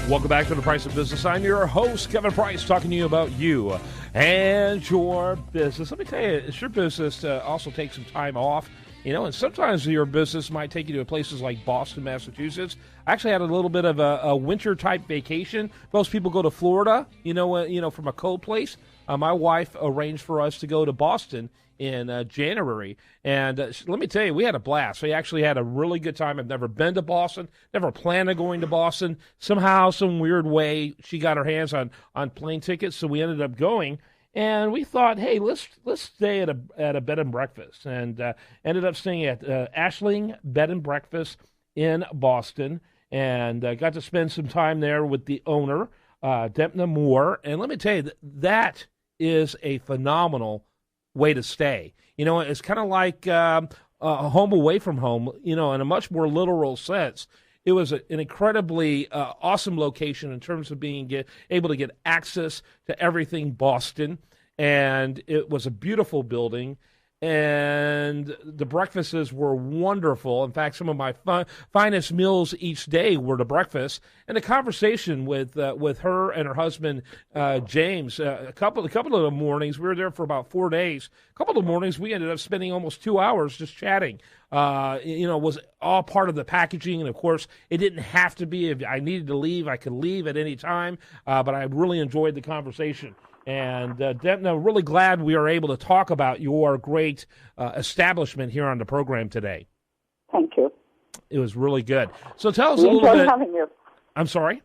Welcome back to The Price of Business. I'm your host, Kevin Price, talking to you about you and your business. Let me tell you, it's your business to also take some time off. You know, and sometimes your business might take you to places like Boston, Massachusetts. I actually had a little bit of a winter-type vacation. Most people go to Florida, from a cold place. My wife arranged for us to go to Boston in January. And let me tell you, we had a blast. We actually had a really good time. I've never been to Boston, never planned on going to Boston. Somehow, some weird way, she got her hands on plane tickets, so we ended up going. And we thought, hey, let's stay at a bed and breakfast, and ended up staying at Ashling Bed and Breakfast in Boston, and got to spend some time there with the owner, Dympna Moor. And let me tell you, that is a phenomenal way to stay. You know, it's kind of like a home away from home. You know, in a much more literal sense. It was an incredibly awesome location in terms of being able to get access to everything Boston, and it was a beautiful building, and the breakfasts were wonderful. In fact, some of my finest meals each day were the breakfast, and the conversation with her and her husband James. A couple of the mornings, we were there for about 4 days. A couple of the mornings, we ended up spending almost 2 hours just chatting. Was all part of the packaging, and of course, it didn't have to be. If I needed to leave, I could leave at any time. But I really enjoyed the conversation. And Dympna, really glad we are able to talk about your great establishment here on the program today. Thank you. It was really good. So tell us a little bit. We enjoyed having you. I'm sorry?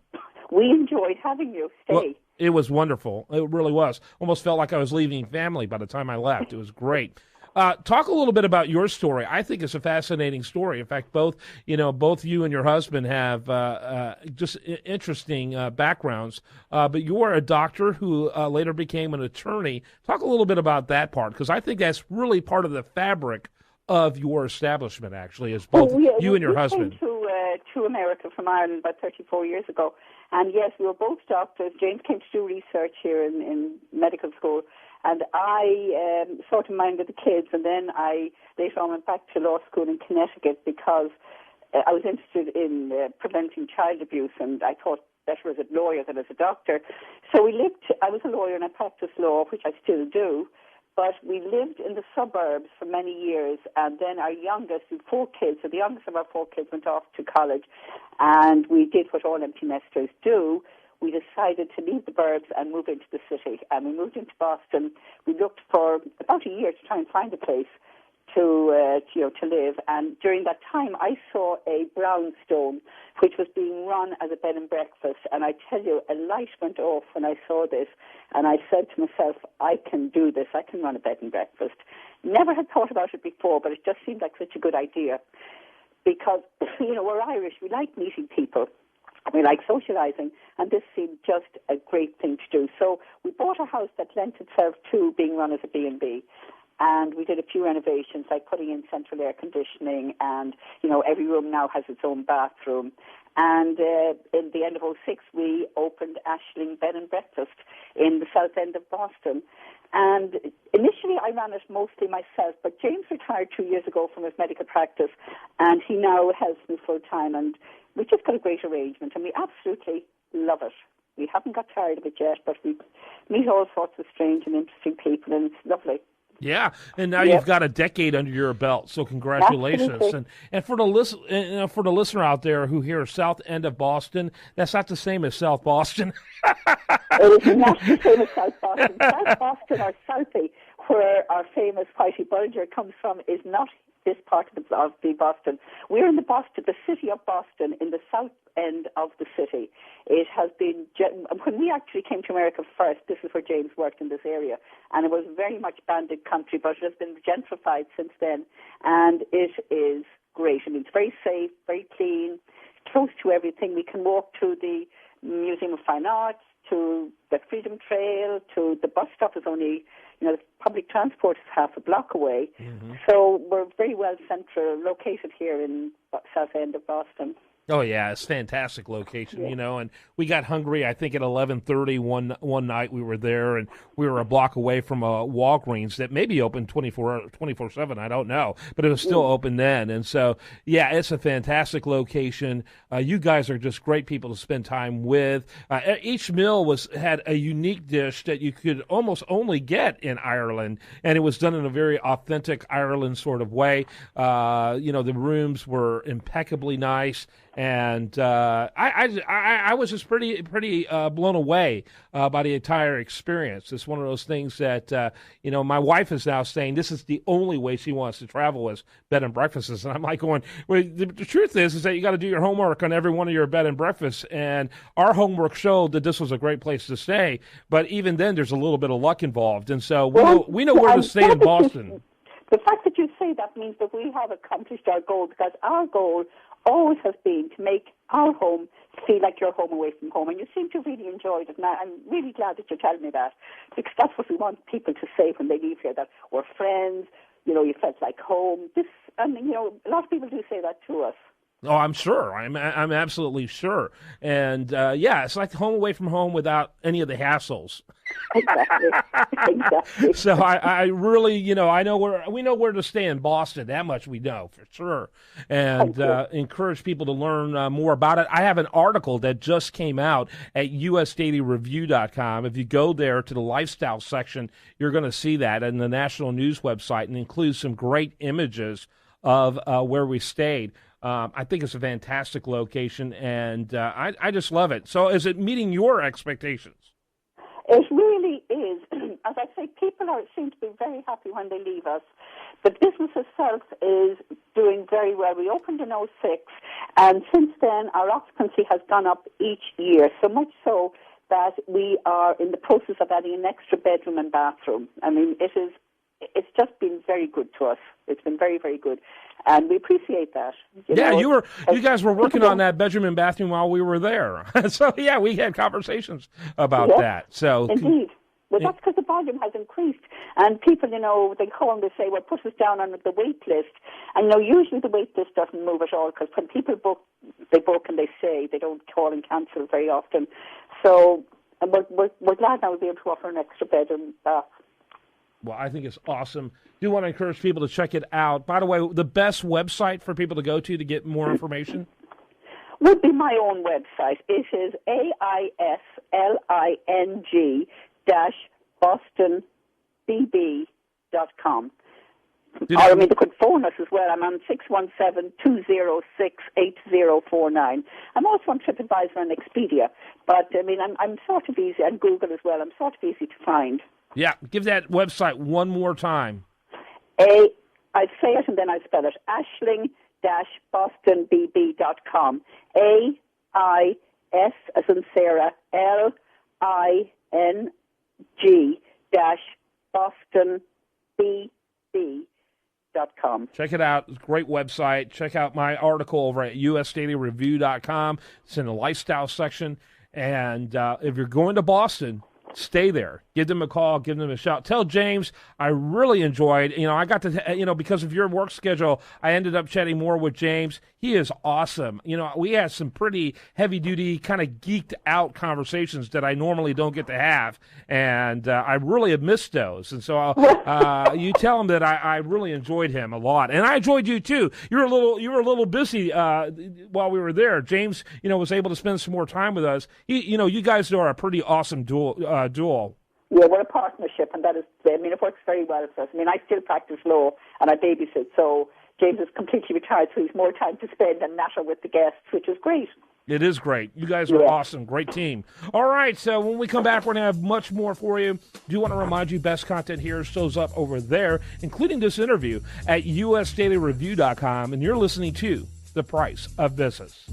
We enjoyed having you stay. Well, it was wonderful. It really was. Almost felt like I was leaving family by the time I left. It was great. Talk a little bit about your story. I think it's a fascinating story. In fact, both you and your husband have just interesting backgrounds. But you are a doctor who later became an attorney. Talk a little bit about that part, because I think that's really part of the fabric of your establishment, actually, is both you and your husband. We came to America from Ireland about 34 years ago. And yes, we were both doctors. James came to do research here in medical school. And I sort of minded the kids, and then I later on went back to law school in Connecticut because I was interested in preventing child abuse, and I thought better as a lawyer than as a doctor. So I was a lawyer and I practiced law, which I still do, but we lived in the suburbs for many years, and then our youngest, we had 4 kids, so the youngest of our 4 kids went off to college, and we did what all empty nesters do. We decided to leave the burbs and move into the city. And we moved into Boston. We looked for about a year to try and find a place to live. And during that time, I saw a brownstone, which was being run as a bed and breakfast. And I tell you, a light went off when I saw this. And I said to myself, I can do this. I can run a bed and breakfast. Never had thought about it before, but it just seemed like such a good idea. Because, we're Irish. We like meeting people. We like socializing, and this seemed just a great thing to do. So we bought a house that lent itself to being run as a B&B, and we did a few renovations, like putting in central air conditioning, and, every room now has its own bathroom. And in the end of '06, we opened Ashling Bed and Breakfast in the south end of Boston. And initially, I ran it mostly myself, but James retired 2 years ago from his medical practice, and he now helps me full-time, and we've just got a great arrangement, and we absolutely love it. We haven't got tired of it yet, but we meet all sorts of strange and interesting people, and it's lovely. Yeah, and now you've got a decade under your belt, so congratulations. Absolutely. And for the listener out there who hears South End of Boston, that's not the same as South Boston. It is not the same as South Boston. South Boston, or Southie, where our famous Whitey Bulger comes from, is not this part of the Boston. We're in the city of Boston, in the south end of the city. It has been, when we actually came to America first, this is where James worked in this area, and it was very much bandit country, but it has been gentrified since then, and it is great. I mean, it's very safe, very clean, close to everything. We can walk to the Museum of Fine Arts, to the Freedom Trail, to the bus stop is only, the public transport is half a block away. Mm-hmm. So we're very well located here in south end of Boston. Oh yeah, it's a fantastic location, and we got hungry. I think at 11:30 one night we were there, and we were a block away from a Walgreens that may be open 24/7. I don't know, but it was still open then. And so, yeah, it's a fantastic location. You guys are just great people to spend time with. Each meal had a unique dish that you could almost only get in Ireland, and it was done in a very authentic Ireland sort of way. The rooms were impeccably nice. And I was just pretty blown away by the entire experience. It's one of those things that my wife is now saying this is the only way she wants to travel is bed and breakfasts. And I'm like going, well, the truth is that you got to do your homework on every one of your bed and breakfasts. And our homework showed that this was a great place to stay. But even then, there's a little bit of luck involved. And so we know where to stay in Boston. The fact that you say that means that we have accomplished our goal, because our goal always has been to make our home feel like your home away from home. And you seem to have really enjoyed it. And I'm really glad that you're telling me that, because that's what we want people to say when they leave here, that we're friends, you felt like home. A lot of people do say that to us. Oh, I'm sure. I'm absolutely sure. And, it's like home away from home without any of the hassles. Exactly. So I really, we know where to stay in Boston. That much we know for sure. And encourage people to learn more about it. I have an article that just came out at usdailyreview.com. If you go there to the lifestyle section, you're going to see that in the national news website, and includes some great images of where we stayed. I think it's a fantastic location, and I just love it. So is it meeting your expectations? It really is. As I say, people seem to be very happy when they leave us. The business itself is doing very well. We opened in '06, and since then our occupancy has gone up each year, so much so that we are in the process of adding an extra bedroom and bathroom. I mean, it's just been very good to us. It's been very, very good. And we appreciate that. You guys were working on that bedroom and bathroom while we were there. So, yeah, we had conversations about that. So indeed. Well, that's because the volume has increased. And people, they call and they say, well, put us down on the wait list. And, usually the wait list doesn't move at all, because when people book, they book and they stay. They don't call and cancel very often. So we're glad now we'll be able to offer an extra bed and bath. Well, I think it's awesome. Do want to encourage people to check it out. By the way, the best website for people to go to get more information? Would be my own website. It is AISLING-BostonBB.com. They could phone us as well. I'm on 617-206-8049. I'm also on TripAdvisor and Expedia. But, I'm sort of easy, and Google as well. I'm sort of easy to find. Yeah, give that website one more time. I say it and then I spell it. Aisling-BostonBB.com. AIS as in Sarah, LING-BostonBB.com. Check it out. It's a great website. Check out my article over at usdailyreview.com. It's in the lifestyle section. And if you're going to Boston, stay there. Give them a call. Give them a shout. Tell James I really enjoyed. I got to, because of your work schedule, I ended up chatting more with James. He is awesome. We had some pretty heavy-duty, kind of geeked-out conversations that I normally don't get to have, and I really have missed those. And so you tell him that I really enjoyed him a lot, and I enjoyed you too. You were a little busy while we were there. James, was able to spend some more time with us. You guys are a pretty awesome duo. Yeah, we're a partnership, and that is, it works very well for us. I still practice law, and I babysit, so James is completely retired, so he's more time to spend and natter with the guests, which is great. It is great. You guys are awesome. Great team. All right, so when we come back, we're going to have much more for you. Do want to remind you, best content here shows up over there, including this interview at usdailyreview.com, and you're listening to The Price of Business.